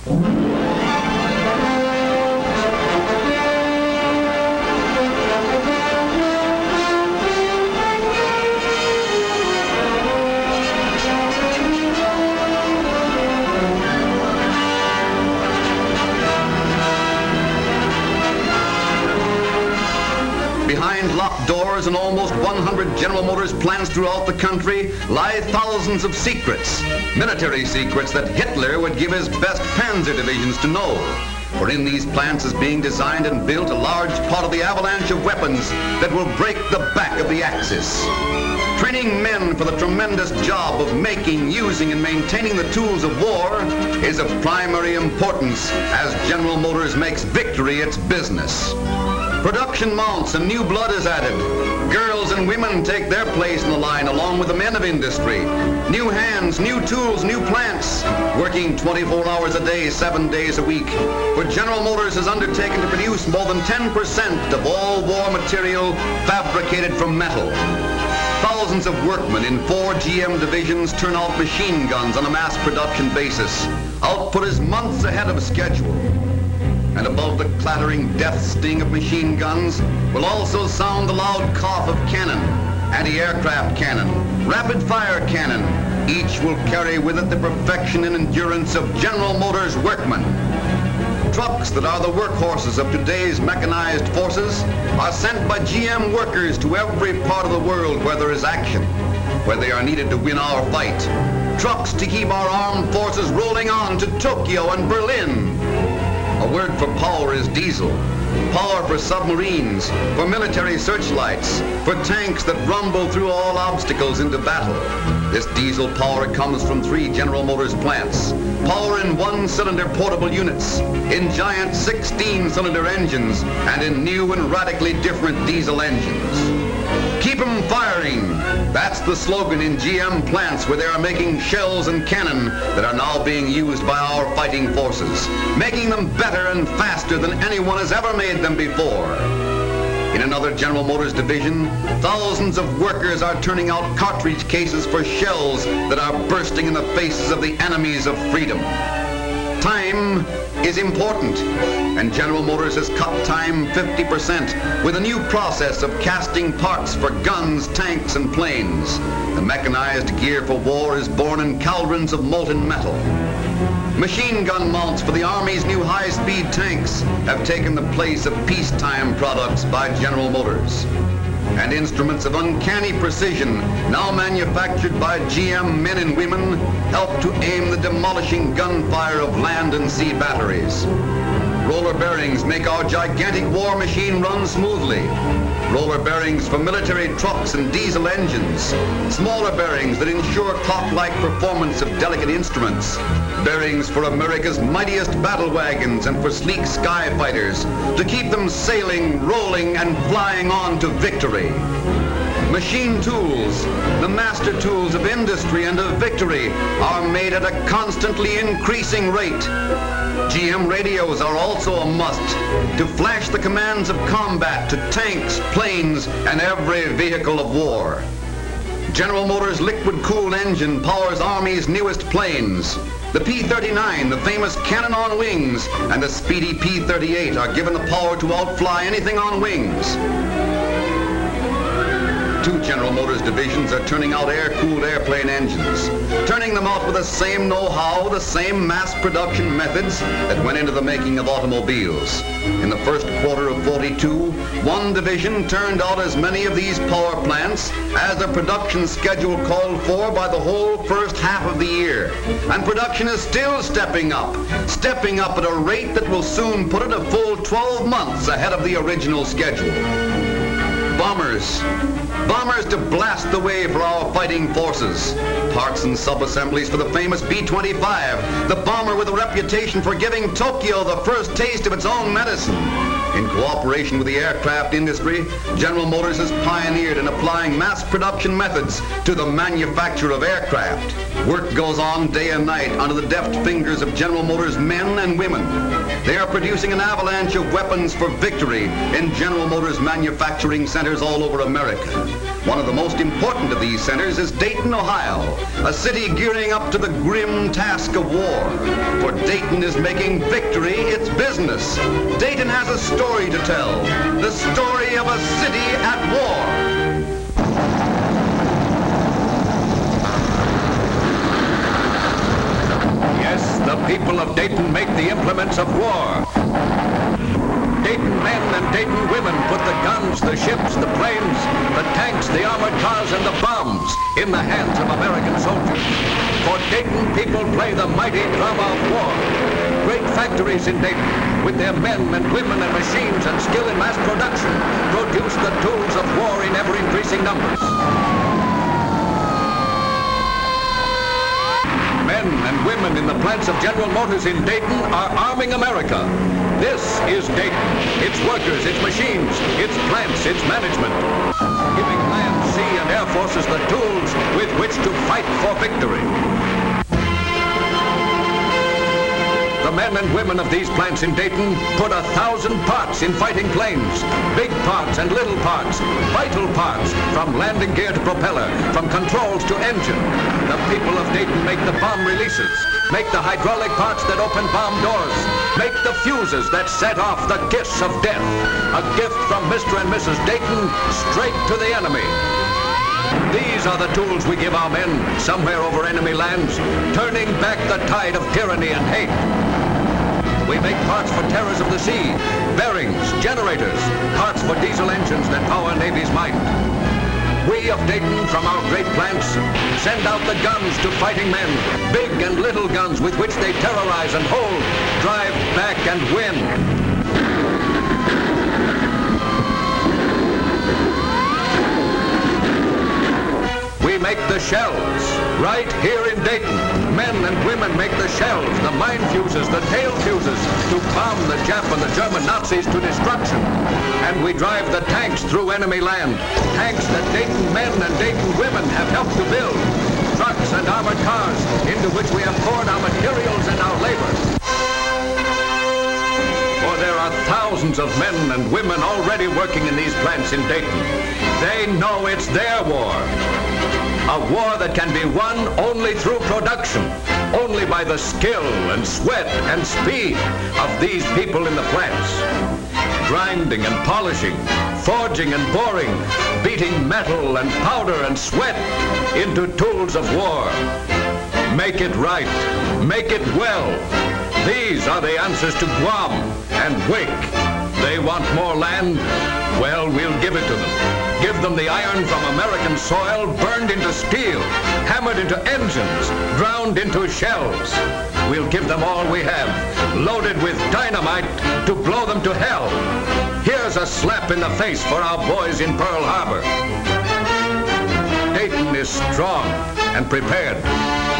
Behind locked doors in almost 100 General Motors plants throughout the country lie thousands of secrets, military secrets that Hitler would give his best panzer divisions to know. For in these plants is being designed and built a large part of the avalanche of weapons that will break the back of the Axis. Training men for the tremendous job of making, using, and maintaining the tools of war is of primary importance as General Motors makes victory its business. Production mounts and new blood is added. Girls and women take their place in the line along with the men of industry. New hands, new tools, new plants, working 24 hours a day, 7 days a week. For General Motors has undertaken to produce more than 10% of all war material fabricated from metal. Thousands of workmen in 4 GM divisions turn out machine guns on a mass production basis. Output is months ahead of schedule. And above the clattering death sting of machine guns will also sound the loud cough of cannon, anti-aircraft cannon, rapid-fire cannon. Each will carry with it the perfection and endurance of General Motors workmen. Trucks that are the workhorses of today's mechanized forces are sent by GM workers to every part of the world where there is action, where they are needed to win our fight. Trucks to keep our armed forces rolling on to Tokyo and Berlin. A word for power is diesel. Power for submarines, for military searchlights, for tanks that rumble through all obstacles into battle. This diesel power comes from 3 General Motors plants. Power in 1-cylinder portable units, in giant 16-cylinder engines, and in new and radically different diesel engines. Keep 'em firing. That's the slogan in GM plants where they are making shells and cannon that are now being used by our fighting forces, making them better and faster than anyone has ever made them before. In another General Motors division, thousands of workers are turning out cartridge cases for shells that are bursting in the faces of the enemies of freedom. Time is important, and General Motors has cut time 50% with a new process of casting parts for guns, tanks, and planes. The mechanized gear for war is born in cauldrons of molten metal. Machine gun mounts for the Army's new high-speed tanks have taken the place of peacetime products by General Motors. And instruments of uncanny precision, now manufactured by GM men and women, help to aim the demolishing gunfire of land and sea batteries. Roller bearings make our gigantic war machine run smoothly. Roller bearings for military trucks and diesel engines. Smaller bearings that ensure clock-like performance of delicate instruments. Bearings for America's mightiest battle wagons and for sleek sky fighters to keep them sailing, rolling, and flying on to victory. Machine tools, the master tools of industry and of victory, are made at a constantly increasing rate. GM radios are also a must to flash the commands of combat to tanks, planes, and every vehicle of war. General Motors' liquid-cooled engine powers Army's newest planes. The P-39, the famous cannon on wings, and the speedy P-38 are given the power to outfly anything on wings. 2 General Motors divisions are turning out air-cooled airplane engines, turning them out with the same know-how, the same mass production methods that went into the making of automobiles. In the first quarter of 42, 1 division turned out as many of these power plants as the production schedule called for by the whole first half of the year. And production is still stepping up at a rate that will soon put it a full 12 months ahead of the original schedule. Bombers to blast the way for our fighting forces. Parts and sub-assemblies for the famous B-25, the bomber with a reputation for giving Tokyo the first taste of its own medicine. In cooperation with the aircraft industry, General Motors has pioneered in applying mass production methods to the manufacture of aircraft. Work goes on day and night under the deft fingers of General Motors men and women. They are producing an avalanche of weapons for victory in General Motors manufacturing centers all over America. One of the most important of these centers is Dayton, Ohio, a city gearing up to the grim task of war. For Dayton is making victory its business. Dayton has a story to tell, the story of a city at war. Yes, the people of Dayton make the implements of war. Dayton men and Dayton women put the guns, the ships, the planes, the tanks, the armored cars, and the bombs in the hands of American soldiers. For Dayton people play the mighty drama of war. Great factories in Dayton, with their men and women and machines and skill in mass production, produce the tools of war in ever-increasing numbers. Men and women in the plants of General Motors in Dayton are arming America. This is Dayton, its workers, its machines, its plants, its management, giving land, sea, and air forces the tools with which to fight for victory. The men and women of these plants in Dayton put 1,000 parts in fighting planes, big parts and little parts, vital parts, from landing gear to propeller, from controls to engine. The people of Dayton make the bomb releases, make the hydraulic parts that open bomb doors, make the fuses that set off the kiss of death, a gift from Mr. and Mrs. Dayton straight to the enemy. These are the tools we give our men somewhere over enemy lands, turning back the tide of tyranny and hate. We make parts for terrors of the sea, bearings, generators, parts for diesel engines that power Navy's might. We of Dayton, from our great plants, send out the guns to fighting men, big and little guns with which they terrorize and hold, drive back and win. We make the shells, right here in Dayton. Men and women make the shells, the mine fuses, the tail fuses, to bomb the Jap and the German Nazis to destruction. And we drive the tanks through enemy land, tanks that Dayton men and Dayton women have helped to build, trucks and armored cars into which we have poured our materials and our labor. For there are thousands of men and women already working in these plants in Dayton. They know it's their war. A war that can be won only through production, only by the skill and sweat and speed of these people in the plants. Grinding and polishing, forging and boring, beating metal and powder and sweat into tools of war. Make it right, make it well. These are the answers to Guam and Wake. They want more land? Well, we'll give it to them. Give them the iron from American soil, burned into steel, hammered into engines, ground into shells. We'll give them all we have, loaded with dynamite to blow them to hell. Here's a slap in the face for our boys in Pearl Harbor. Dayton is strong and prepared.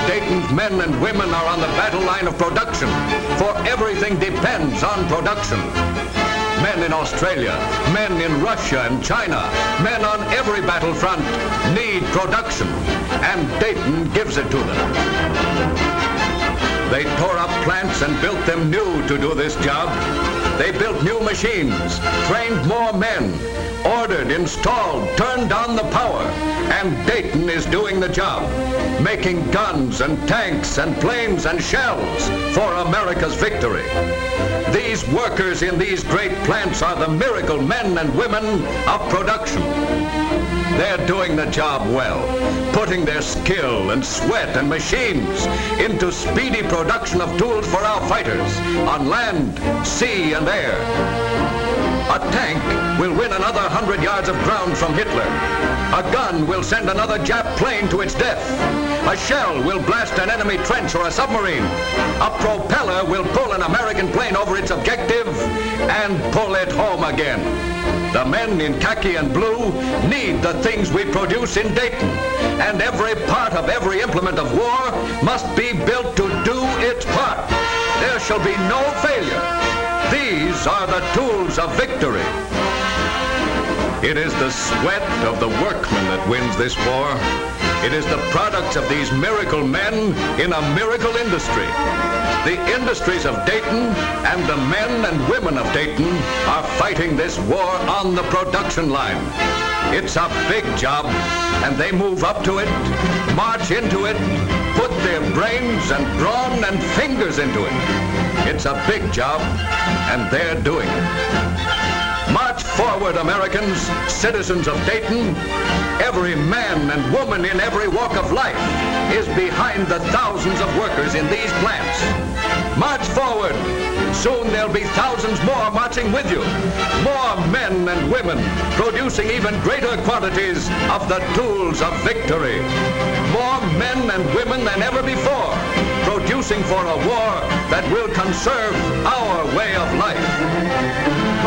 Dayton's men and women are on the battle line of production, for everything depends on production. Men in Australia, men in Russia and China, men on every battlefront need production, and Dayton gives it to them. They tore up plants and built them new to do this job. They built new machines, trained more men, ordered, installed, turned on the power, and Dayton is doing the job, making guns and tanks and planes and shells for America's victory. These workers in these great plants are the miracle men and women of production. They're doing the job well, putting their skill and sweat and machines into speedy production of tools for our fighters on land, sea, and air. A tank will win another 100 yards of ground from Hitler. A gun will send another Jap plane to its death. A shell will blast an enemy trench or a submarine. A propeller will pull an American plane over its objective and pull it home again. The men in khaki and blue need the things we produce in Dayton, and every part of every implement of war must be built to do its part. There shall be no failure. These are the tools of victory. It is the sweat of the workmen that wins this war. It is the products of these miracle men in a miracle industry. The industries of Dayton and the men and women of Dayton are fighting this war on the production line. It's a big job, and they move up to it, march into it, put their brains and brawn and fingers into it. It's a big job, and they're doing it. March forward, Americans, citizens of Dayton. Every man and woman in every walk of life is behind the thousands of workers in these plants. March forward. Soon there'll be thousands more marching with you. More men and women producing even greater quantities of the tools of victory. More men and women than ever before, producing for a war that will conserve our way of life.